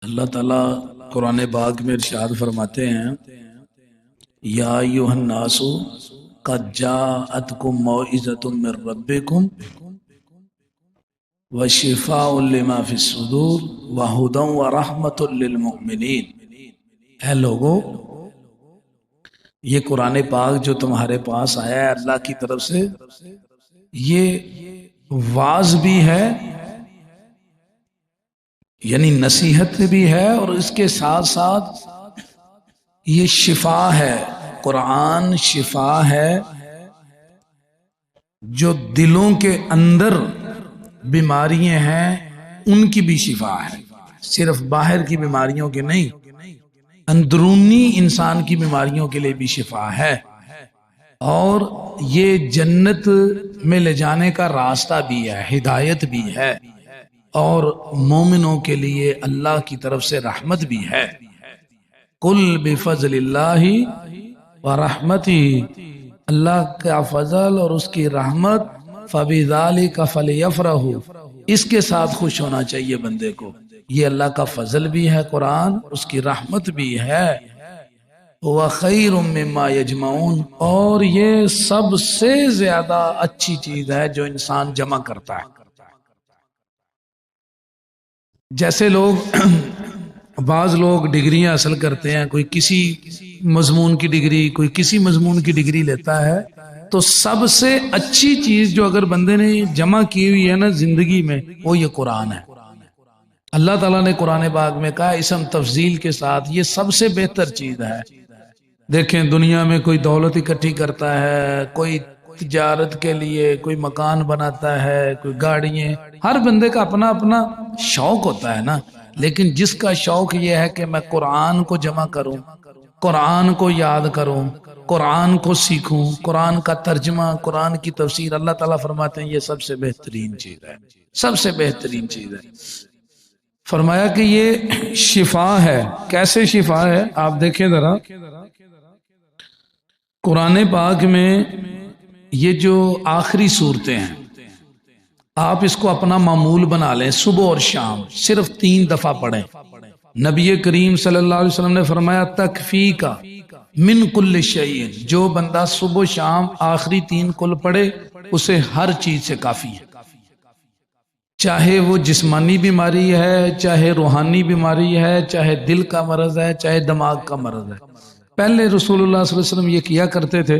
اللہ تعالیٰ قرآن پاک میں ارشاد فرماتے ہیں یا ایھا الناس قد جاءتکم موعظۃ من ربکم وشفاء لما فی الصدور وہدی ورحمۃ للمؤمنین۔ اے لوگو، یہ قرآن پاک جو تمہارے پاس آیا ہے اللہ کی طرف سے، یہ واعظ بھی ہے، یعنی نصیحت بھی ہے، اور اس کے ساتھ ساتھ یہ شفا ہے۔ قرآن شفا ہے، جو دلوں کے اندر بیماریاں ہیں ان کی بھی شفا ہے، صرف باہر کی بیماریوں کے نہیں، اندرونی انسان کی بیماریوں کے لیے بھی شفا ہے، اور یہ جنت میں لے جانے کا راستہ بھی ہے، ہدایت بھی ہے، اور مومنوں کے لیے اللہ کی طرف سے رحمت بھی ہے۔ قل بفضل اللہ ورحمتہ، اللہ کا فضل اور اس کی رحمت، فبذالک فلیفرحوا، اس کے ساتھ خوش ہونا چاہیے بندے کو۔ یہ اللہ کا فضل بھی ہے قرآن، اس کی رحمت بھی ہے، وخیر مما یجمعون، اور یہ سب سے زیادہ اچھی چیز ہے جو انسان جمع کرتا ہے۔ جیسے لوگ بعض لوگ ڈگریاں حاصل کرتے ہیں، کوئی کسی مضمون کی ڈگری، کوئی کسی مضمون کی ڈگری لیتا ہے، تو سب سے اچھی چیز جو اگر بندے نے جمع کی ہوئی ہے نا زندگی میں، وہ یہ قرآن ہے۔ اللہ تعالیٰ نے قرآن پاک میں کہا اسم تفضیل کے ساتھ یہ سب سے بہتر چیز ہے۔ دیکھیں دنیا میں کوئی دولت اکٹھی کرتا ہے، کوئی تجارت کے لیے کوئی مکان بناتا ہے، کوئی گاڑیاں، ہر بندے کا اپنا اپنا شوق ہوتا ہے نا، لیکن جس کا شوق یہ ہے کہ میں قرآن کو جمع کروں، قرآن کو یاد کروں، قرآن کو سیکھوں، قرآن کا ترجمہ، قرآن کی تفسیر، اللہ تعالیٰ فرماتے ہیں یہ سب سے بہترین چیز ہے، سب سے بہترین چیز ہے۔ فرمایا کہ یہ شفا ہے۔ کیسے شفا ہے آپ دیکھیں ذرا، قرآن پاک میں یہ جو آخری صورتیں ہیں، آپ اس کو اپنا معمول بنا لیں، صبح اور شام صرف 3 دفعہ پڑھیں۔ نبی کریم صلی اللہ علیہ وسلم نے فرمایا تکفیکا من کل شیء، جو بندہ صبح و شام آخری 3 کل پڑھے اسے ہر چیز سے کافی ہے، چاہے وہ جسمانی بیماری ہے، چاہے روحانی بیماری ہے، چاہے دل کا مرض ہے، چاہے دماغ کا مرض ہے۔ پہلے رسول اللہ صلی اللہ علیہ وسلم یہ کیا کرتے تھے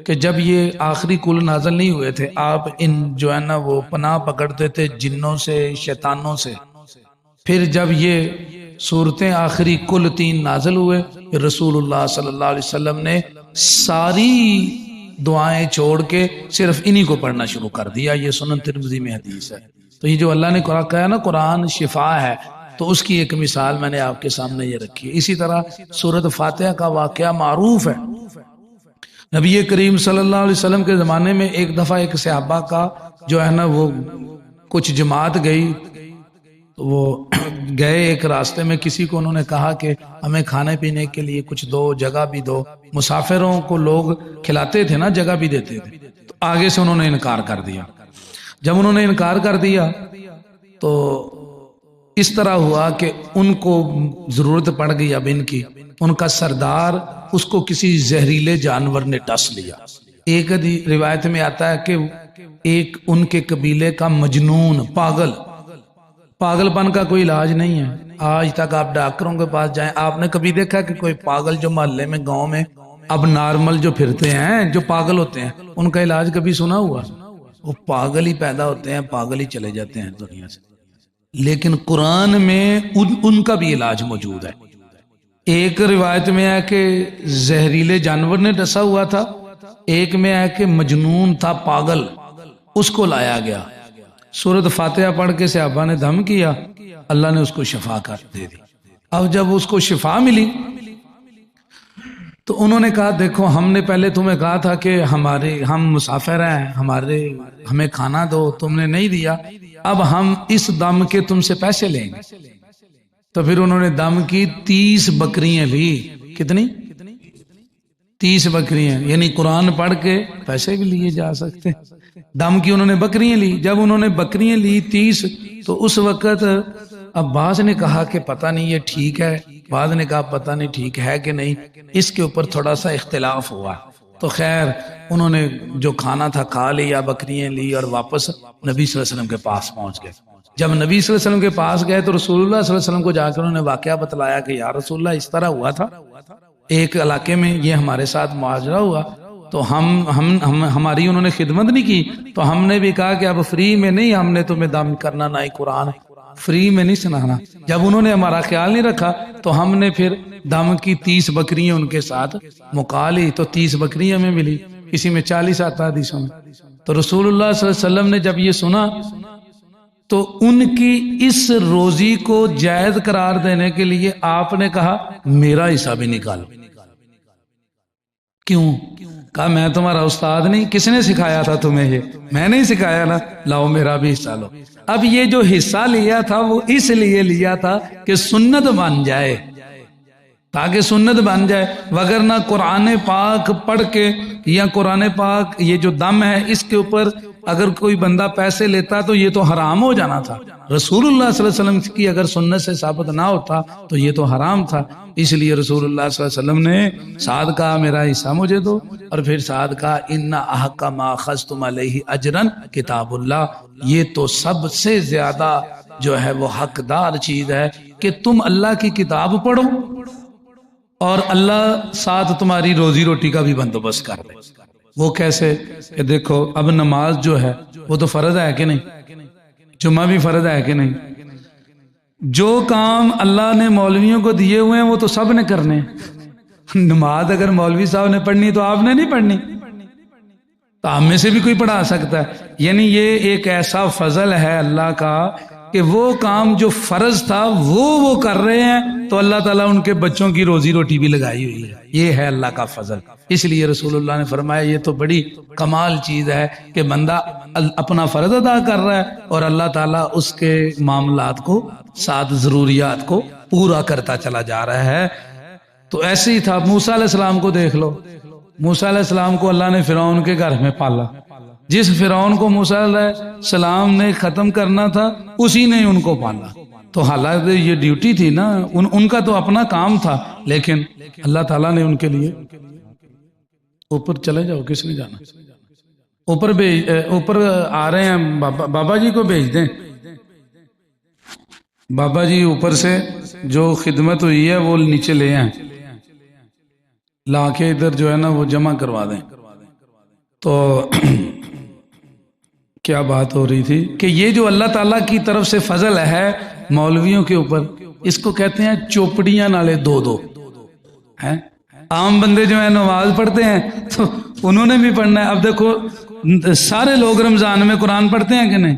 کہ جب یہ آخری کل نازل نہیں ہوئے تھے، آپ ان جو ہے نا وہ پناہ پکڑتے تھے جنوں سے، شیطانوں سے۔ پھر جب یہ صورتیں آخری کل 3 نازل ہوئے، پھر رسول اللہ صلی اللہ علیہ وسلم نے ساری دعائیں چھوڑ کے صرف انہی کو پڑھنا شروع کر دیا۔ یہ سنن ترمذی میں حدیث ہے۔ تو یہ جو اللہ نے قرآن کہا نا قرآن شفا ہے، تو اس کی ایک مثال میں نے آپ کے سامنے یہ رکھی ہے۔ اسی طرح سورۃ فاتحہ کا واقعہ معروف ہے۔ نبی کریم صلی اللہ علیہ وسلم کے زمانے میں ایک دفعہ ایک صحابہ کا جو ہے نا وہ کچھ جماعت گئی، تو وہ گئے ایک راستے میں، کسی کو انہوں نے کہا کہ ہمیں کھانے پینے کے لیے کچھ دو، جگہ بھی دو۔ مسافروں کو لوگ کھلاتے تھے نا، جگہ بھی دیتے تھے، تو آگے سے انہوں نے انکار کر دیا۔ جب انہوں نے انکار کر دیا تو اس طرح ہوا کہ ان کو ضرورت پڑ گئی اب ان کی، ان کا سردار اس کو کسی زہریلے جانور نے ڈس لیا۔ ایک روایت میں آتا ہے کہ ایک ان کے قبیلے کا مجنون، پاگل پن کا کوئی علاج نہیں ہے۔ آج تک آپ ڈاکٹروں کے پاس جائیں، آپ نے کبھی دیکھا کہ کوئی پاگل جو محلے میں، گاؤں میں اب نارمل جو پھرتے ہیں، جو پاگل ہوتے ہیں، ان کا علاج کبھی سنا ہوا؟ وہ پاگل ہی پیدا ہوتے ہیں، پاگل ہی چلے جاتے ہیں دنیا سے۔ لیکن قرآن میں ان کا بھی علاج موجود ہے۔ ایک روایت میں ہے کہ زہریلے جانور نے ڈسا ہوا تھا، ایک میں ہے کہ مجنون تھا، پاگل، اس کو لایا گیا، سورۃ فاتحہ پڑھ کے صحابہ نے دم کیا، اللہ نے اس کو شفا کر دے دی۔ اب جب اس کو شفا ملی تو انہوں نے کہا دیکھو ہم نے پہلے تمہیں کہا تھا کہ ہم مسافر ہیں، ہمیں کھانا دو، تم نے نہیں دیا، اب ہم اس دم کے تم سے پیسے لیں گے۔ تو پھر انہوں نے دم کی 30 بکریاں لی۔ کتنی؟ 30 بکریاں، یعنی قرآن پڑھ کے پیسے بھی لیے جا سکتے۔ دم کی انہوں نے بکریاں لی۔ جب انہوں نے بکریاں لی 30، تو اس وقت اب بعض نے کہا کہ پتہ نہیں یہ ٹھیک ہے، بعض نے کہا پتہ نہیں ٹھیک ہے کہ نہیں، اس کے اوپر تھوڑا سا اختلاف ہوا۔ تو خیر انہوں نے جو کھانا تھا کھا لیا، بکریاں لی اور واپس نبی صلی اللہ علیہ وسلم کے پاس پہنچ گئے۔ جب نبی صلی اللہ علیہ وسلم کے پاس گئے تو رسول اللہ صلی اللہ علیہ وسلم کو جا کر انہوں نے واقعہ بتلایا کہ یا رسول اللہ اس طرح ہوا تھا، ایک علاقے میں یہ ہمارے ساتھ معاجرہ ہوا، تو ہماری انہوں نے خدمت نہیں کی، تو ہم نے بھی کہا کہ اب فری میں نہیں، ہم نے تمہیں دم کرنا، نہ ہی قرآن فری میں نہیں سنانا۔ جب انہوں نے ہمارا خیال نہیں رکھا تو ہم نے پھر دم کی 30 بکریاں ان کے ساتھ مکا لی، تو 30 بکریاں ہمیں ملی، کسی میں 40 آتا حدیثوں میں۔ تو رسول اللہ صلی اللہ علیہ وسلم نے جب یہ سنا تو ان کی اس روزی کو جائز قرار دینے کے لیے آپ نے کہا میرا حصہ بھی نکالو۔ کیوں؟ کہا میں تمہارا استاد نہیں، کس نے سکھایا تھا تمہیں؟ یہ میں نہیں سکھایا نا، لاؤ میرا بھی حصہ لو۔ اب یہ جو حصہ لیا تھا وہ اس لیے لیا تھا کہ سنت بن جائے، تاکہ سنت بن جائے، وگرنہ قرآن پاک پڑھ کے یا قرآن پاک یہ جو دم ہے اس کے اوپر اگر کوئی بندہ پیسے لیتا تو یہ تو حرام ہو جانا تھا۔ رسول اللہ صلی اللہ علیہ وسلم کی اگر سنت سے ثابت نہ ہوتا تو یہ تو حرام تھا۔ اس لیے رسول اللہ صلی اللہ علیہ وسلم نے سعد کہا میرا حصہ مجھے دو، اور پھر سعد کہا ان احق ما اخذتم علیہ اجرا کتاب اللہ، یہ تو سب سے زیادہ جو ہے وہ حقدار چیز ہے کہ تم اللہ کی کتاب پڑھو اور اللہ ساتھ تمہاری روزی روٹی کا بھی بندوبست کر دے۔ وہ کیسے؟ کہ دیکھو اب نماز جو ہے وہ تو فرض ہے کہ نہیں، جمعہ بھی فرض ہے کہ نہیں، جو کام اللہ نے مولویوں کو دیے ہوئے ہیں وہ تو سب نے کرنے ہیں۔ نماز اگر مولوی صاحب نے پڑھنی تو آپ نے نہیں پڑھنی، تو آپ میں سے بھی کوئی پڑھا سکتا ہے۔ یعنی یہ ایک ایسا فضل ہے اللہ کا کہ وہ کام جو فرض تھا وہ کر رہے ہیں، تو اللہ تعالیٰ ان کے بچوں کی روزی روٹی بھی لگائی ہوئی ہے۔ یہ ہے اللہ کا فضل۔ اس لیے رسول اللہ نے فرمایا یہ تو بڑی کمال چیز ہے کہ بندہ اپنا فرض ادا کر رہا ہے اور اللہ تعالیٰ اس کے معاملات کو، ساتھ ضروریات کو پورا کرتا چلا جا رہا ہے۔ تو ایسے ہی تھا موسیٰ علیہ السلام کو دیکھ لو، موسیٰ علیہ السلام کو اللہ نے فرعون کے گھر میں پالا، جس فرعون کو موسیٰ علیہ السلام نے ختم کرنا تھا اسی نے ان کو پالا۔ تو حالانکہ یہ ڈیوٹی تھی نا، ان کا تو اپنا کام تھا، لیکن اللہ تعالیٰ نے ان کے لیے اوپر چلے جاؤ، کس نے جانا؟ اوپر آ رہے ہیں، بابا جی کو بھیج دیں، بابا جی اوپر سے جو خدمت ہوئی ہے وہ نیچے لے آئیں، لا کے ادھر جو ہے نا وہ جمع کروا دیں۔ تو کیا بات ہو رہی تھی کہ یہ جو اللہ تعالیٰ کی طرف سے فضل ہے مولویوں کے اوپر، اس کو کہتے ہیں چوپڑیاں نالے دو ہیں۔ عام بندے جو ہیں نماز پڑھتے ہیں تو انہوں نے بھی پڑھنا ہے۔ اب دیکھو سارے لوگ رمضان میں قرآن پڑھتے ہیں کہ نہیں،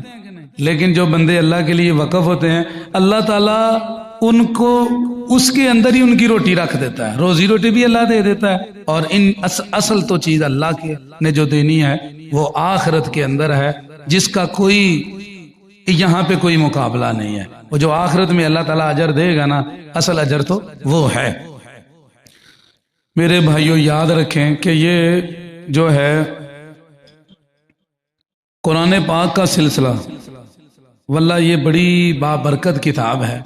لیکن جو بندے اللہ کے لیے وقف ہوتے ہیں اللہ تعالیٰ ان کو اس کے اندر ہی ان کی روٹی رکھ دیتا ہے، روزی روٹی بھی اللہ دے دیتا ہے، اور اصل تو چیز اللہ کی نے جو دینی ہے وہ آخرت کے اندر ہے، جس کا کوئی یہاں پہ کوئی مقابلہ نہیں ہے۔ وہ جو آخرت میں اللہ تعالیٰ اجر دے گا نا، اصل اجر تو وہ ہے۔ میرے بھائیوں یاد رکھیں کہ یہ جو ہے قرآن پاک کا سلسلہ واللہ یہ بڑی بابرکت کتاب ہے۔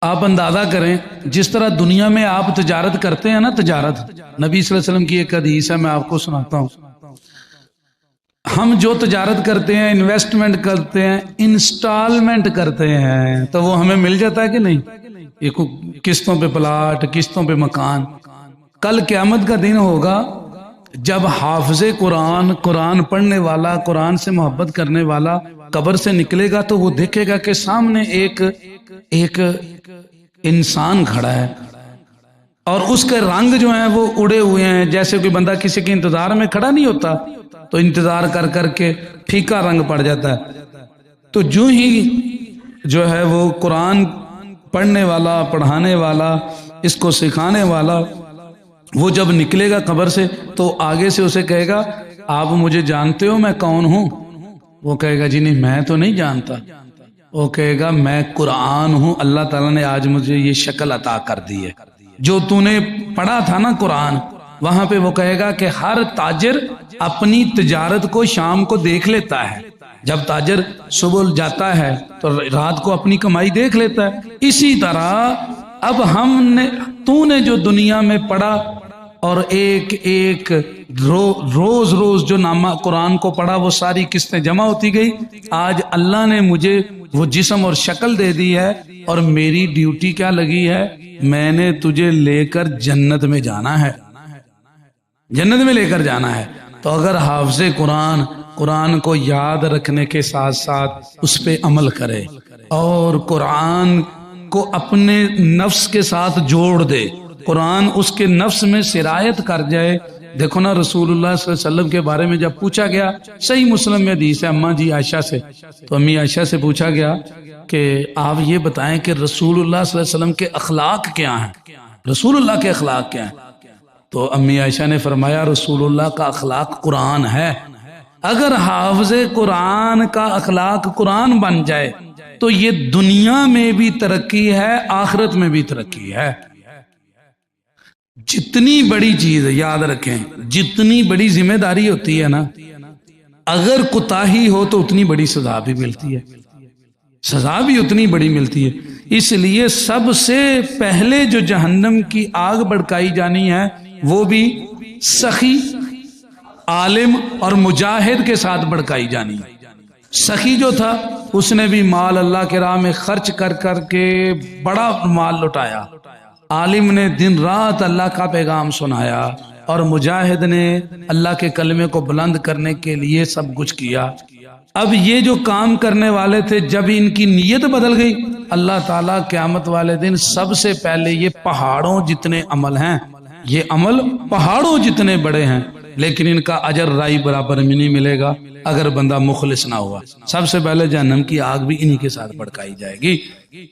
آپ اندازہ کریں جس طرح دنیا میں آپ تجارت کرتے ہیں نا، تجارت نبی صلی اللہ علیہ وسلم کی ایک حدیث ہے، میں آپ کو سناتا ہوں۔ ہم جو تجارت کرتے ہیں، انویسٹمنٹ کرتے ہیں، انسٹالمنٹ کرتے ہیں، تو وہ ہمیں مل جاتا ہے کہ نہیں؟ یہ قسطوں پہ پلاٹ، قسطوں پہ مکان۔ کل قیامت کا دن ہوگا جب حافظ قرآن، قرآن پڑھنے والا، قرآن سے محبت کرنے والا قبر سے نکلے گا تو وہ دیکھے گا کہ سامنے ایک انسان کھڑا ہے، اور اس کے رنگ جو ہیں وہ اڑے ہوئے ہیں، جیسے کوئی بندہ کسی کے انتظار میں کھڑا نہیں ہوتا تو انتظار کر کر کے پھیکا رنگ پڑ جاتا ہے۔ تو جو ہی جو ہے وہ قرآن پڑھنے والا، پڑھانے والا، اس کو سکھانے والا، وہ جب نکلے گا قبر سے تو آگے سے اسے کہے گا آپ مجھے جانتے ہو میں کون ہوں؟ وہ کہے گا جی نہیں میں تو نہیں جانتا۔ وہ کہے گا میں قرآن ہوں، اللہ تعالیٰ نے آج مجھے یہ شکل عطا کر دی ہے۔ جو تو نے پڑھا تھا نا قرآن، وہاں پہ وہ کہے گا کہ ہر تاجر اپنی تجارت کو شام کو دیکھ لیتا ہے، جب تاجر صبح جاتا ہے تو رات کو اپنی کمائی دیکھ لیتا ہے، اسی طرح اب تو نے جو دنیا میں پڑھا اور ایک ایک روز روز جو نامہ قرآن کو پڑھا وہ ساری قسطیں جمع ہوتی گئی. آج اللہ نے مجھے وہ جسم اور شکل دے دی ہے اور میری ڈیوٹی کیا لگی ہے، میں نے تجھے لے کر جنت میں جانا ہے، جنت میں لے کر جانا ہے. تو اگر حافظ قرآن کو یاد رکھنے کے ساتھ ساتھ اس پہ عمل کرے اور قرآن کو اپنے نفس کے ساتھ جوڑ دے، قرآن اس کے نفس میں سرایت کر جائے. دیکھو نا رسول اللہ صلی اللہ علیہ وسلم کے بارے میں جب پوچھا گیا، صحیح مسلم میں حدیث ہے اماں جی عائشہ سے، تو امی عائشہ سے پوچھا گیا کہ آپ یہ بتائیں کہ رسول اللہ صلی اللہ علیہ وسلم کے اخلاق کیا ہیں، رسول اللہ کے اخلاق کیا ہیں؟ تو امی عائشہ نے فرمایا رسول اللہ کا اخلاق قرآن ہے. اگر حافظ قرآن کا اخلاق قرآن بن جائے تو یہ دنیا میں بھی ترقی ہے، آخرت میں بھی ترقی ہے. جتنی بڑی چیز ہے، یاد رکھیں، جتنی بڑی ذمہ داری ہوتی ہے نا، اگر کوتاہی ہو تو اتنی بڑی سزا بھی ملتی ہے، سزا بھی اتنی بڑی ملتی ہے. اس لیے سب سے پہلے جو جہنم کی آگ بھڑکائی جانی ہے وہ بھی سخی، عالم اور مجاہد کے ساتھ بھڑکائی جانی ہے. سخی جو تھا اس نے بھی مال اللہ کے راہ میں خرچ کر کر کے بڑا مال لٹایا، عالم نے دن رات اللہ کا پیغام سنایا، اور مجاہد نے اللہ کے کلمے کو بلند کرنے کے لیے سب کچھ کیا. اب یہ جو کام کرنے والے تھے جب ان کی نیت بدل گئی، اللہ تعالیٰ قیامت والے دن سب سے پہلے یہ پہاڑوں جتنے عمل ہیں، یہ عمل پہاڑوں جتنے بڑے ہیں، لیکن ان کا اجر رائی برابر میں نہیں ملے گا اگر بندہ مخلص نہ ہوا. سب سے پہلے جہنم کی آگ بھی انہی کے ساتھ بھڑکائی جائے گی.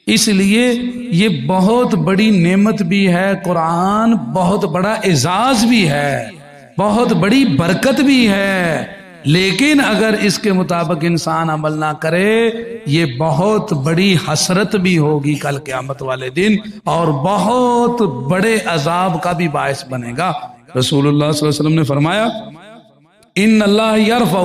اس لیے یہ بہت بڑی نعمت بھی ہے، قرآن بہت بڑا اعزاز بھی ہے، بہت بڑی برکت بھی ہے، لیکن اگر اس کے مطابق انسان عمل نہ کرے یہ بہت بڑی حسرت بھی ہوگی کل قیامت والے دن، اور بہت بڑے عذاب کا بھی باعث بنے گا. رسول اللہ صلی اللہ علیہ وسلم نے فرمایا ان اللہ یرفع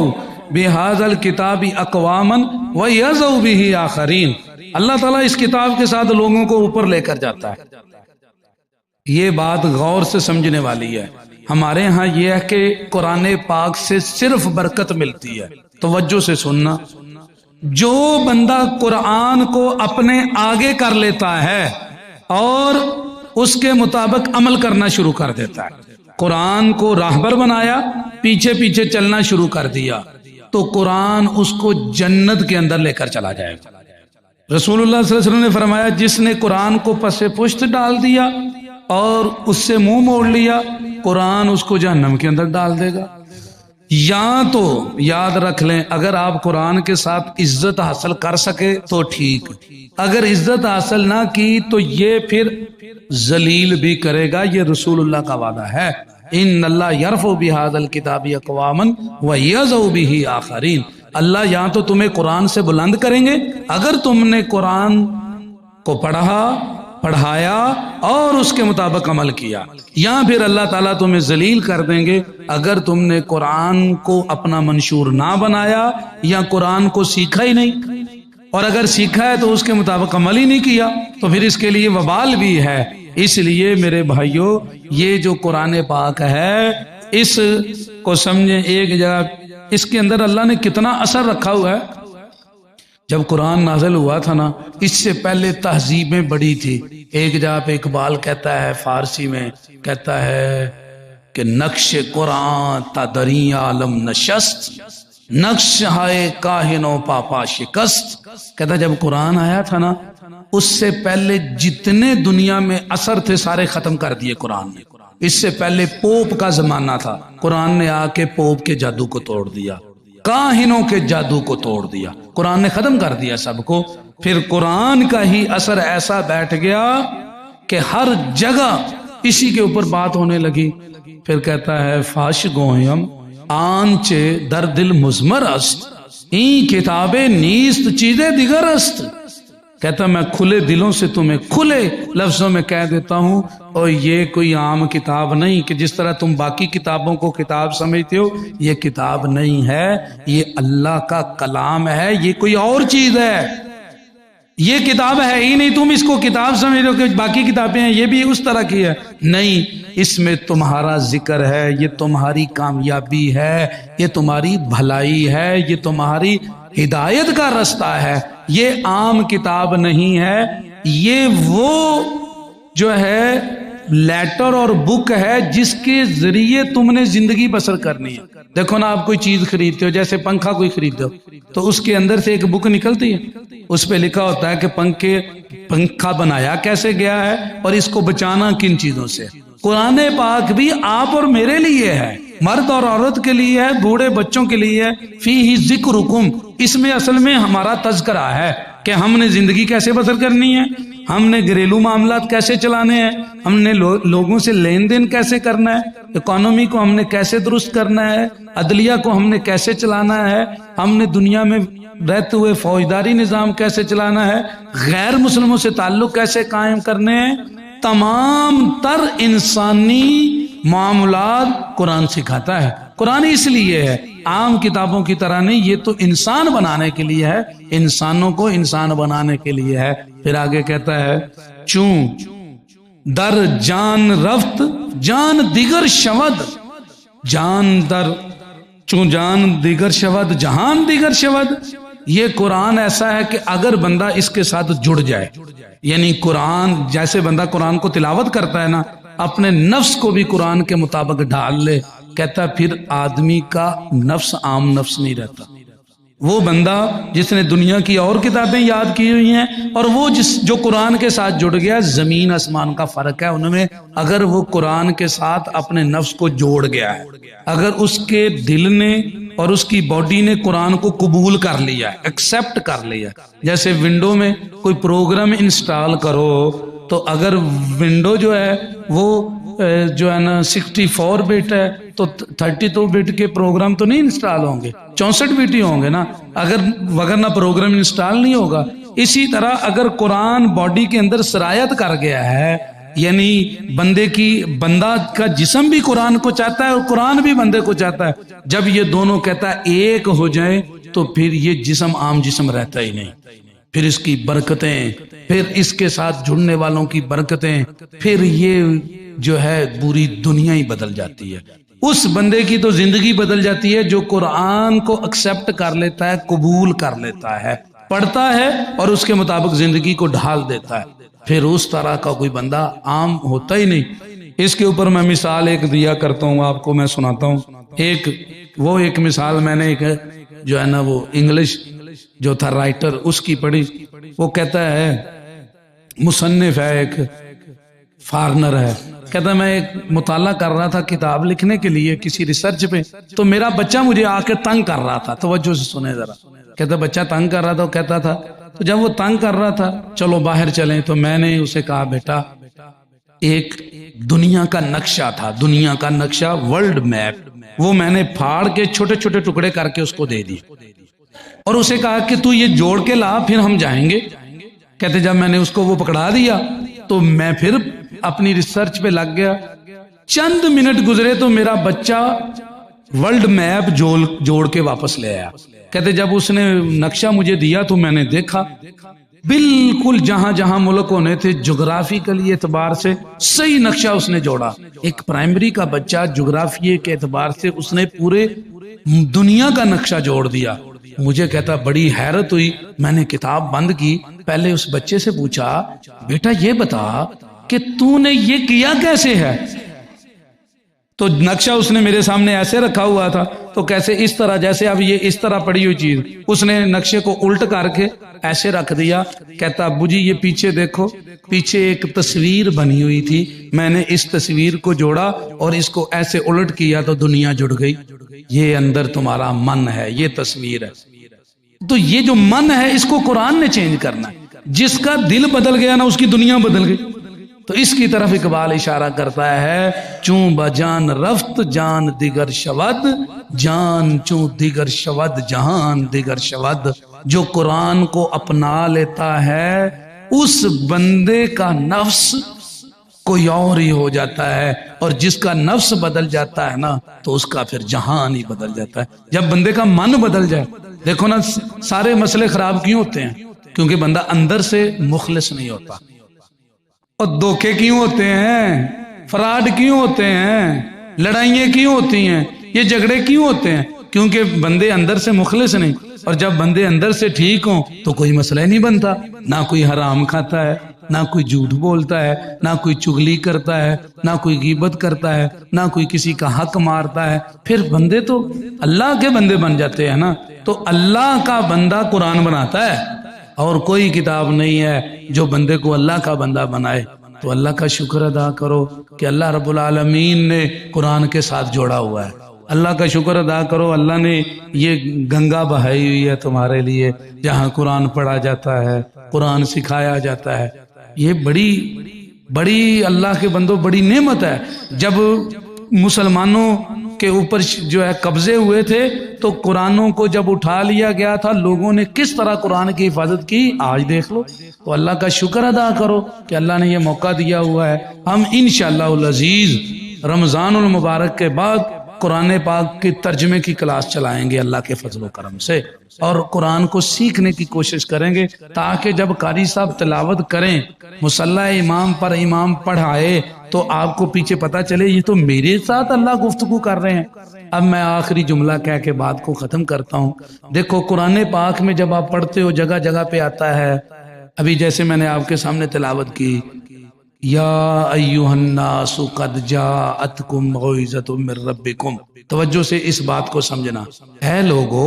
بہذا الکتاب اقواما ویضع بہ آخرین. اللہ تعالیٰ اس کتاب کے ساتھ لوگوں کو اوپر لے کر جاتا ہے. یہ بات غور سے سمجھنے والی ہے. ہمارے ہاں یہ ہے کہ قرآن پاک سے صرف برکت ملتی ہے. توجہ سے سننا، جو بندہ قرآن کو اپنے آگے کر لیتا ہے اور اس کے مطابق عمل کرنا شروع کر دیتا ہے، قرآن کو راہبر بنایا، پیچھے پیچھے چلنا شروع کر دیا، تو قرآن اس کو جنت کے اندر لے کر چلا جائے گا. رسول اللہ صلی اللہ علیہ وسلم نے فرمایا جس نے قرآن کو پس پشت ڈال دیا اور اس سے منہ موڑ لیا، قرآن اس کو جہنم کے اندر ڈال دے گا. یا تو یاد رکھ لیں، اگر آپ قرآن کے ساتھ عزت حاصل کر سکے تو ٹھیک، اگر عزت حاصل نہ کی تو یہ پھر ذلیل بھی کرے گا. یہ رسول اللہ کا وعدہ ہے، ان اللہ یرفع بہذا الکتاب اقواما ویضع بہ آخرین. اللہ یا تو تمہیں قرآن سے بلند کریں گے اگر تم نے قرآن کو پڑھایا اور اس کے مطابق عمل کیا، یا پھر اللہ تعالیٰ تمہیں ذلیل کر دیں گے اگر تم نے قرآن کو اپنا منشور نہ بنایا یا قرآن کو سیکھا ہی نہیں، اور اگر سیکھا ہے تو اس کے مطابق عمل ہی نہیں کیا تو پھر اس کے لیے وبال بھی ہے. اس لیے میرے بھائیوں، یہ جو قرآن پاک ہے اس کو سمجھیں. ایک جگہ اس کے اندر اللہ نے کتنا اثر رکھا ہوا ہے. جب قرآن نازل ہوا تھا نا، اس سے پہلے تہذیبیں بڑی تھی. ایک جگہ پہ اقبال کہتا ہے فارسی میں، کہتا ہے کہ نقش قرآن تا دری عالم نشست، نقش ہائے کاہنوں پاپا شکست. کہتا جب قرآن آیا تھا نا، اس سے پہلے جتنے دنیا میں اثر تھے سارے ختم کر دیے قرآن نے. اس سے پہلے پوپ کا زمانہ تھا، قرآن نے آ کے پوپ کے جادو کو توڑ دیا، کاہنوں کے جادو کو توڑ دیا، قرآن نے ختم کر دیا سب کو. پھر قرآن کا ہی اثر ایسا بیٹھ گیا کہ ہر جگہ اسی کے اوپر بات ہونے لگی. پھر کہتا ہے فاش گویم آنچے در دل مزمر است، این کتاب نیست چیزیں دیگر است. کہتا میں کھلے دلوں سے تمہیں کھلے لفظوں میں کہہ دیتا ہوں، اور یہ کوئی عام کتاب نہیں کہ جس طرح تم باقی کتابوں کو کتاب سمجھتے ہو، یہ کتاب نہیں ہے، یہ اللہ کا کلام ہے، یہ کوئی اور چیز ہے، یہ کتاب ہے ہی نہیں، تم اس کو کتاب سمجھ رہے ہو کہ باقی کتابیں ہیں یہ بھی اس طرح کی ہے، نہیں، اس میں تمہارا ذکر ہے، یہ تمہاری کامیابی ہے، یہ تمہاری بھلائی ہے، یہ تمہاری ہدایت کا رستہ ہے، یہ عام کتاب نہیں ہے، یہ وہ جو ہے لیٹر اور بک ہے جس کے ذریعے تم نے زندگی بسر کرنی ہے۔ دیکھو نا، آپ کوئی چیز خریدتے ہو، جیسے پنکھا کوئی خریدتے ہو تو اس کے اندر سے ایک بک نکلتی ہے، اس پہ لکھا ہوتا ہے کہ پنکھا بنایا کیسے گیا ہے اور اس کو بچانا کن چیزوں سے۔ قرآن پاک بھی آپ اور میرے لیے ہے، مرد اور عورت کے لیے ہے، بوڑھے بچوں کے لیے ہے، فیہ ذکرکم، اس میں اصل میں ہمارا تذکرہ ہے کہ ہم نے زندگی کیسے بسر کرنی ہے، ہم نے گھریلو معاملات کیسے چلانے ہیں، ہم نے لوگوں سے لین دین کیسے کرنا ہے، اکانومی کو ہم نے کیسے درست کرنا ہے، عدلیہ کو ہم نے کیسے چلانا ہے، ہم نے دنیا میں رہتے ہوئے فوجداری نظام کیسے چلانا ہے، غیر مسلموں سے تعلق کیسے قائم کرنے ہیں، تمام تر انسانی معاملات قرآن سکھاتا ہے۔ قرآن اس لیے ہے، عام کتابوں کی طرح نہیں، یہ تو انسان بنانے کے لیے ہے، انسانوں کو انسان بنانے کے لیے ہے۔ پھر آگے کہتا ہے چون در جان رفت جان دیگر شود، جان در چون جان دیگر شود جہان دیگر شود، یہ قرآن ایسا ہے کہ اگر بندہ اس کے ساتھ جڑ جائے، یعنی قرآن جیسے بندہ قرآن کو تلاوت کرتا ہے نا، اپنے نفس کو بھی قرآن کے مطابق ڈھال لے، کہتا پھر آدمی کا نفس عام نفس نہیں رہتا۔ وہ بندہ جس نے دنیا کی اور کتابیں یاد کی ہوئی ہیں، اور وہ جو قرآن کے ساتھ جڑ گیا، زمین آسمان کا فرق ہے ان میں۔ اگر وہ قرآن کے ساتھ اپنے نفس کو جوڑ گیا ہے، اگر اس کے دل نے اور اس کی باڈی نے قرآن کو قبول کر لیا، ایکسپٹ کر لیا، جیسے ونڈو میں کوئی پروگرام انسٹال کرو تو اگر ونڈو جو ہے وہ جو ہے نا 64 بٹ ہے تو 32 بٹ کے پروگرام تو نہیں انسٹال ہوں گے، 64 بٹ ہی ہوں گے نا، وگرنہ پروگرام انسٹال نہیں ہوگا۔ اسی طرح اگر قرآن باڈی کے اندر سرایت کر گیا ہے، یعنی بندہ کا جسم بھی قرآن کو چاہتا ہے اور قرآن بھی بندے کو چاہتا ہے، جب یہ دونوں کہتا ہے ایک ہو جائے تو پھر یہ جسم عام جسم رہتا ہی نہیں، پھر اس کی برکتیں، پھر اس کے ساتھ جڑنے والوں کی برکتیں، پھر یہ جو ہے پوری دنیا ہی بدل جاتی ہے۔ اس بندے کی تو زندگی بدل جاتی ہے جو قرآن کو ایکسپٹ کر لیتا ہے، قبول کر لیتا ہے، پڑھتا ہے اور اس کے مطابق زندگی کو ڈھال دیتا ہے، پھر اس طرح کا کوئی بندہ عام ہوتا ہی نہیں۔ اس کے اوپر میں مثال ایک دیا کرتا ہوں آپ کو، میں سناتا ہوں۔ ایک مثال میں نے ایک جو ہے نا وہ انگلش جو تھا رائٹر، اس کی پڑھی۔ وہ کہتا ہے، مصنف ہے، ایک فارنر ہے، کہتا ہے میں ایک مطالعہ کر رہا تھا کتاب لکھنے کے لیے کسی ریسرچ پہ، تو میرا بچہ مجھے آ کے تنگ کر رہا تھا۔ توجہ سے سنیں ذرا۔ کہتا بچہ تنگ کر رہا تھا، وہ کہتا تھا تو جب وہ تنگ کر رہا تھا چلو باہر چلیں، تو میں نے اسے کہا بیٹا ایک دنیا کا نقشہ تھا، دنیا کا نقشہ، ورلڈ میپ، وہ میں نے پھاڑ کے چھوٹے چھوٹے ٹکڑے کر کے اس کو دے دی اور اسے کہا کہ تو یہ جوڑ کے لا، پھر ہم جائیں گے۔ کہتے جب میں نے اس کو وہ پکڑا دیا تو میں پھر اپنی ریسرچ پہ لگ گیا۔ چند منٹ گزرے تو میرا بچہ ورلڈ میپ جوڑ کے واپس لے آیا۔ کہتے جب اس نے نقشہ مجھے دیا تو میں نے دیکھا بالکل جہاں جہاں ملک ہونے تھے جغرافیکلی اعتبار سے صحیح نقشہ اس نے جوڑا۔ ایک پرائمری کا بچہ جغرافیے کے اعتبار سے اس نے پورے دنیا کا نقشہ جوڑ دیا۔ مجھے کہتا بڑی حیرت ہوئی، میں نے کتاب بند کی، پہلے اس بچے سے پوچھا بیٹا یہ بتا کہ تو نے یہ کیا کیسے ہے؟ تو نقشہ اس نے میرے سامنے ایسے رکھا ہوا تھا، تو کیسے اس طرح، جیسے اب یہ اس طرح پڑی ہوئی چیز، اس نے نقشے کو الٹ کر کے ایسے رکھ دیا۔ کہتا ابو جی یہ پیچھے دیکھو، پیچھے ایک تصویر بنی ہوئی تھی، میں نے اس تصویر کو جوڑا اور اس کو ایسے الٹ کیا تو دنیا جڑ گئی۔ یہ اندر تمہارا من ہے، یہ تصویر ہے۔ تو یہ جو من ہے اس کو قرآن نے چینج کرنا ہے، جس کا دل بدل گیا نا اس کی دنیا بدل گئی۔ تو اس کی طرف اقبال اشارہ کرتا ہے، چون بجان رفت جان دیگر شود، جان چون دیگر شود جہان دیگر شود۔ جو قرآن کو اپنا لیتا ہے اس بندے کا نفس کوئی اور ہی ہو جاتا ہے، اور جس کا نفس بدل جاتا ہے نا تو اس کا پھر جہان ہی بدل جاتا ہے۔ جب بندے کا من بدل جائے، دیکھو نا سارے مسئلے خراب کیوں ہوتے ہیں؟ کیونکہ بندہ اندر سے مخلص نہیں ہوتا۔ اور دھوکے کیوں ہوتے ہیں؟ فراڈ کیوں ہوتے ہیں؟ لڑائیاں کیوں ہوتی ہیں؟ یہ جھگڑے کیوں ہوتے ہیں؟ کیونکہ بندے اندر سے مخلص نہیں۔ اور جب بندے اندر سے ٹھیک ہوں تو کوئی مسئلہ ہی نہیں بنتا، نہ کوئی حرام کھاتا ہے، نہ کوئی جھوٹ بولتا ہے، نہ کوئی چغلی کرتا ہے، نہ کوئی غیبت کرتا ہے، نہ کوئی کسی کا حق مارتا ہے۔ پھر بندے تو اللہ کے بندے بن جاتے ہیں نا۔ تو اللہ کا بندہ قرآن بناتا ہے، اور کوئی کتاب نہیں ہے جو بندے کو اللہ کا بندہ بنائے۔ تو اللہ کا شکر ادا کرو کہ اللہ رب العالمین نے قرآن کے ساتھ جوڑا ہوا ہے۔ اللہ کا شکر ادا کرو، اللہ نے یہ گنگا بہائی ہوئی ہے تمہارے لیے، جہاں قرآن پڑھا جاتا ہے، قرآن سکھایا جاتا ہے۔ یہ بڑی اللہ کے بندوں بڑی نعمت ہے۔ جب مسلمانوں کے اوپر جو ہے قبضے ہوئے تھے تو قرآنوں کو جب اٹھا لیا گیا تھا، لوگوں نے کس طرح قرآن کی حفاظت کی آج دیکھ لو۔ تو اللہ کا شکر ادا کرو کہ اللہ نے یہ موقع دیا ہوا ہے۔ ہم انشاءاللہ العزیز رمضان المبارک کے بعد قرآن پاک کے ترجمے کی کلاس چلائیں گے اللہ کے فضل و کرم سے، اور قرآن کو سیکھنے کی کوشش کریں گے، تاکہ جب قاری صاحب تلاوت کریں، مصلی امام پر امام پڑھائے، تو آپ کو پیچھے پتا چلے یہ تو میرے ساتھ اللہ گفتگو کر رہے ہیں۔ اب میں آخری جملہ کہہ کے بات کو ختم کرتا ہوں۔ دیکھو قرآن پاک میں جب آپ پڑھتے ہو جگہ جگہ پہ آتا ہے، ابھی جیسے میں نے آپ کے سامنے تلاوت کی، یا ایھا الناس قد جاءتکم موعظۃ من ربکم، توجہ سے اس بات کو سمجھنا، اے لوگو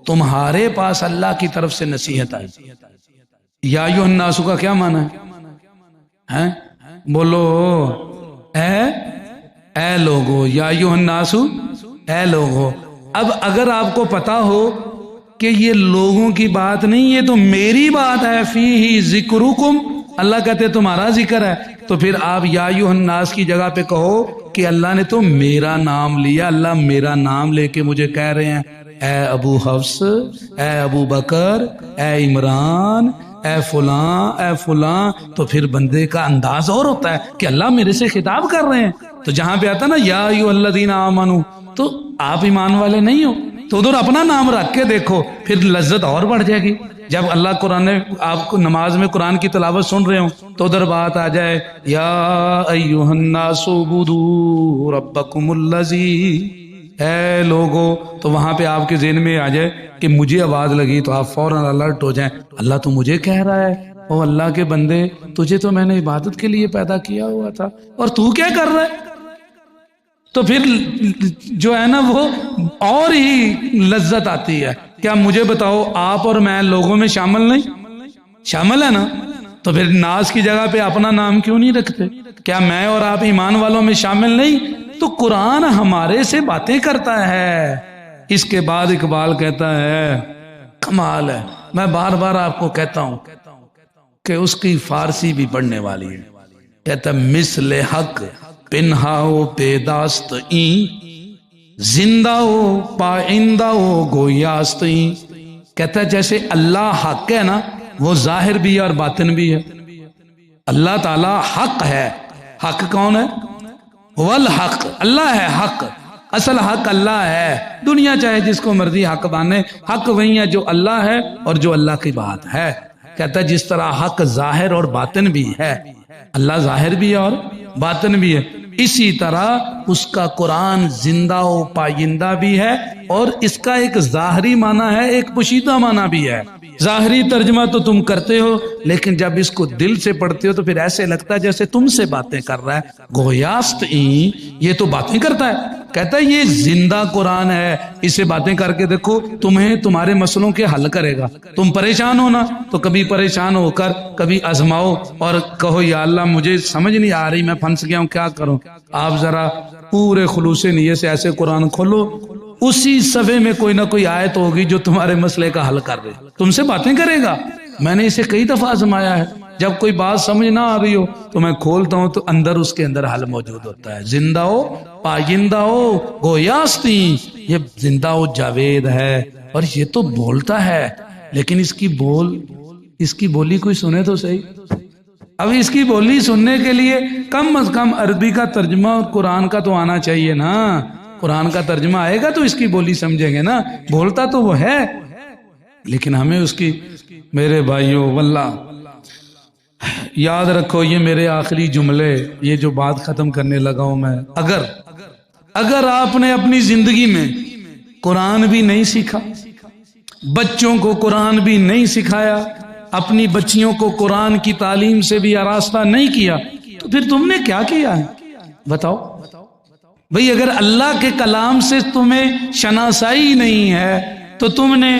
تمہارے پاس اللہ کی طرف سے نصیحت آئی۔ یا ایھا الناس کا کیا معنی ہے؟ بولو، اے لوگو، یا ایھا الناس، اے لوگو۔ اب اگر آپ کو پتا ہو کہ یہ لوگوں کی بات نہیں، یہ تو میری بات ہے، فیہ ذکرکم، اللہ کہتے تمہارا ذکر ہے، تو پھر آپ یا ایھا الناس کی جگہ پہ کہو کہ اللہ نے تو میرا نام لیا، اللہ میرا نام لے کے مجھے کہہ رہے ہیں، اے ابو حفص، اے ابو بکر، اے عمران، اے فلاں، اے فلاں، تو پھر بندے کا انداز اور ہوتا ہے کہ اللہ میرے سے خطاب کر رہے ہیں۔ تو جہاں پہ آتا نا یا ایھا الذین آمنوا، تو آپ ایمان والے نہیں ہو تو ادھر اپنا نام رکھ کے دیکھو، پھر لذت اور بڑھ جائے گی۔ جب اللہ قرآن آپ کو نماز میں قرآن کی تلاوت سن رہے ہوں تو ادھر بات آ جائے یا ایھا الناس اعبدوا ربکم الذی، اے لوگو، تو وہاں پہ آپ کے ذہن میں آ جائے کہ مجھے آواز لگی تو آپ فوراً الرٹ ہو جائیں، اللہ تو مجھے کہہ رہا ہے، او اللہ کے بندے تجھے تو میں نے عبادت کے لیے پیدا کیا ہوا تھا اور تو کیا کر رہا ہے؟ تو پھر جو ہے نا وہ اور ہی لذت آتی ہے۔ کیا مجھے بتاؤ، آپ اور میں لوگوں میں شامل نہیں؟ شامل ہے نا؟ تو پھر ناز کی جگہ پہ اپنا نام کیوں نہیں رکھتے؟ کیا میں اور آپ ایمان والوں میں شامل نہیں؟ تو قرآن ہمارے سے باتیں کرتا ہے۔ اس کے بعد اقبال کہتا ہے، کمال ہے، میں بار بار آپ کو کہتا ہوں کہ اس کی فارسی بھی پڑھنے والی ہے۔ کہتا ہے مثل حق پنہاؤ پیداست این، زندہ ہو پائندہ ہو گویاست این۔ کہتا ہے جیسے اللہ حق ہے نا، وہ ظاہر بھی ہے اور باطن بھی ہے۔ اللہ تعالی حق ہے۔ حق کون ہے؟ والحق، اللہ ہے حق، اصل حق اللہ ہے۔ دنیا چاہے جس کو مرضی حق مانے، حق وہی ہے جو اللہ ہے اور جو اللہ کی بات ہے۔ کہتا ہے جس طرح حق ظاہر اور باطن بھی ہے، اللہ ظاہر بھی ہے اور باطن بھی ہے، اسی طرح اس کا قرآن زندہ و پائندہ بھی ہے، اور اس کا ایک ظاہری معنی ہے، ایک پوشیدہ معنی بھی ہے۔ ظاہری ترجمہ تو تم کرتے ہو، لیکن جب اس کو دل سے پڑھتے ہو تو پھر ایسے لگتا ہے جیسے تم سے باتیں کر رہا ہے۔ گویاست این، یہ تو باتیں کرتا ہے۔ کہتا ہے یہ زندہ قرآن ہے، اسے باتیں کر کے دیکھو، تمہیں تمہارے مسئلوں کے حل کرے گا۔ تم پریشان ہونا تو کبھی پریشان ہو کر کبھی آزماؤ اور کہو یا اللہ مجھے سمجھ نہیں آ رہی، میں پھنس گیا ہوں، کیا کروں؟ آپ ذرا پورے خلوص نیت سے ایسے قرآن کھولو، اسی صفحے میں کوئی نہ کوئی آیت ہوگی جو تمہارے مسئلے کا حل کر رہے، تم سے باتیں کرے گا۔ میں نے اسے کئی دفعہ آزمایا ہے، جب کوئی بات سمجھ نہ آ رہی ہو تو میں کھولتا ہوں تو اندر اس کے اندر حل موجود ہوتا ہے۔ زندہ ہو پائندہ ہو گویاستی، یہ زندہ ہو جاوید ہے، اور یہ تو بولتا ہے لیکن اس کی بولی کوئی سنے تو صحیح. اب اس کی بولی سننے کے لیے کم از کم عربی کا ترجمہ اور قرآن کا تو آنا چاہیے نا. قرآن کا ترجمہ آئے گا تو اس کی بولی سمجھیں گے نا. بولتا تو وہ ہے لیکن ہمیں اس کی. میرے بھائیوں واللہ یاد رکھو یہ میرے آخری جملے، یہ جو بات ختم کرنے لگا ہوں میں، اگر آپ نے اپنی زندگی میں قرآن بھی نہیں سیکھا، بچوں کو قرآن بھی نہیں سکھایا، اپنی بچیوں کو قرآن کی تعلیم سے بھی آراستہ نہیں کیا، تو پھر تم نے کیا کیا ہے بتاؤ بھئی. اگر اللہ کے کلام سے تمہیں شناسائی نہیں ہے تو تم نے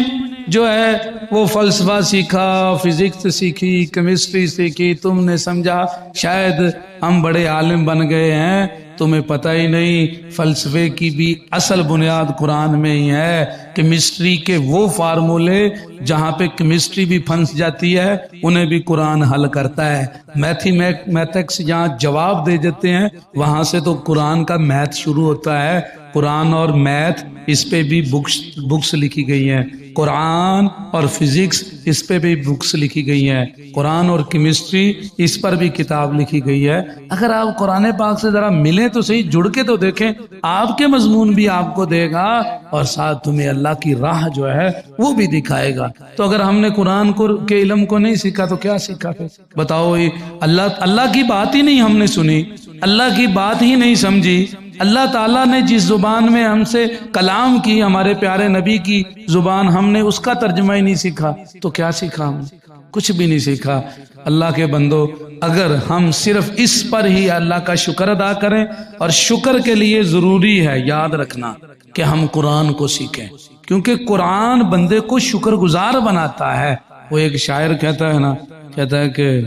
جو ہے وہ فلسفہ سیکھا، فزکس سیکھی، کیمسٹری سیکھی، تم نے سمجھا شاید ہم بڑے عالم بن گئے ہیں. تمہیں پتہ ہی نہیں فلسفے کی بھی اصل بنیاد قرآن میں ہی ہے. کیمسٹری کے وہ فارمولے جہاں پہ کیمسٹری بھی پھنس جاتی ہے انہیں بھی قرآن حل کرتا ہے. میتھکس جہاں جواب دے دیتے ہیں وہاں سے تو قرآن کا میتھ شروع ہوتا ہے. قرآن اور میتھ اس پہ بھی بکس لکھی گئی ہیں. قرآن اور فزکس اس پہ بھی بکس لکھی گئی ہیں. قرآن اور کیمسٹری اس پر بھی کتاب لکھی گئی ہے. اگر آپ قرآن پاک سے ذرا ملیں تو صحیح، جڑ کے تو دیکھیں، آپ کے مضمون بھی آپ کو دے گا اور ساتھ تمہیں اللہ کی راہ جو ہے وہ بھی دکھائے گا. تو اگر ہم نے قرآن کے علم کو نہیں سیکھا تو کیا سیکھا پھر بتاؤ. اللہ کی بات ہی نہیں ہم نے سنی، اللہ کی بات ہی نہیں سمجھی. اللہ تعالیٰ نے جس زبان میں ہم سے کلام کی، ہمارے پیارے نبی کی زبان، ہم نے اس کا ترجمہ ہی نہیں سیکھا تو کیا سیکھا ہم؟ کچھ بھی نہیں سیکھا. اللہ کے بندو اگر ہم صرف اس پر ہی اللہ کا شکر ادا کریں، اور شکر کے لیے ضروری ہے یاد رکھنا کہ ہم قرآن کو سیکھیں، کیونکہ قرآن بندے کو شکر گزار بناتا ہے. وہ ایک شاعر کہتا ہے نا، کہتا ہے کہ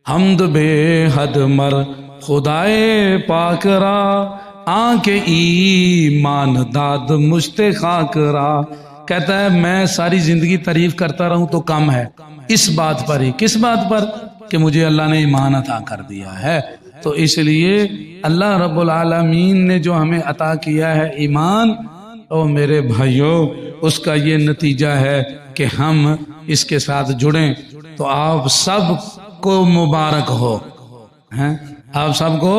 حمد بے حد مر خدائے پاک را، آنکھ ایمان داد مجھ خاک را. کہتا ہے میں ساری زندگی تعریف کرتا رہوں تو کم ہے، اس بات پر ہی. کس بات پر؟ کہ مجھے اللہ نے ایمان عطا کر دیا ہے. تو اس لیے اللہ رب العالمین نے جو ہمیں عطا کیا ہے ایمان، او میرے بھائیوں، اس کا یہ نتیجہ ہے کہ ہم اس کے ساتھ جڑیں. تو آپ سب کو مبارک ہو، آپ سب کو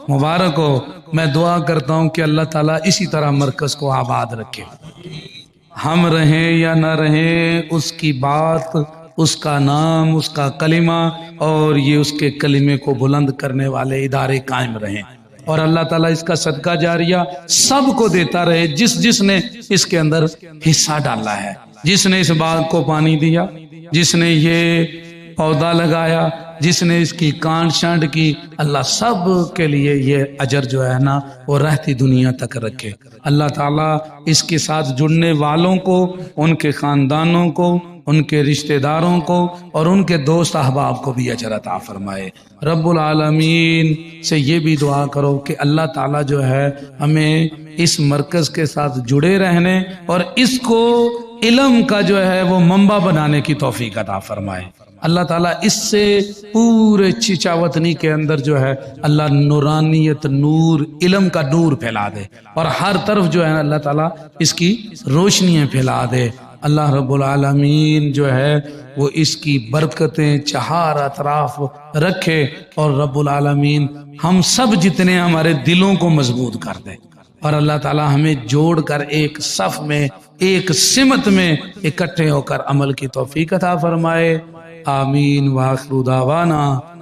مبارک ہو. میں دعا کرتا ہوں کہ اللہ تعالیٰ اسی طرح مرکز کو آباد رکھے. ہم رہیں یا نہ رہیں، اس کی بات، اس کا نام، اس کا کلمہ اور یہ اس کے کلمے کو بلند کرنے والے ادارے قائم رہیں. اور اللہ تعالیٰ اس کا صدقہ جاریہ سب کو دیتا رہے، جس نے اس کے اندر حصہ ڈالا ہے، جس نے اس باغ کو پانی دیا، جس نے یہ پودا لگایا، جس نے اس کی کانٹ شانٹ کی. اللہ سب کے لیے یہ اجر جو ہے نا وہ رہتی دنیا تک رکھے. اللہ تعالیٰ اس کے ساتھ جڑنے والوں کو، ان کے خاندانوں کو، ان کے رشتہ داروں کو اور ان کے دوست احباب کو بھی اجر عطا فرمائے. رب العالمین سے یہ بھی دعا کرو کہ اللہ تعالیٰ جو ہے ہمیں اس مرکز کے ساتھ جڑے رہنے اور اس کو علم کا جو ہے وہ منبع بنانے کی توفیق عطا فرمائے. اللہ تعالیٰ اس سے پورے چچاوطنی کے اندر جو ہے اللہ نورانیت، نور، علم کا نور پھیلا دے اور ہر طرف جو ہے اللہ تعالیٰ اس کی روشنیاں پھیلا دے. اللہ رب العالمین جو ہے وہ اس کی برکتیں چہار اطراف رکھے اور رب العالمین ہم سب جتنے ہمارے دلوں کو مضبوط کر دے اور اللہ تعالیٰ ہمیں جوڑ کر ایک صف میں، ایک سمت میں اکٹھے ہو کر عمل کی توفیق عطا فرمائے. آمین. وآخر دعوانا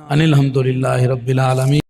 ان الحمدللہ رب العالمین.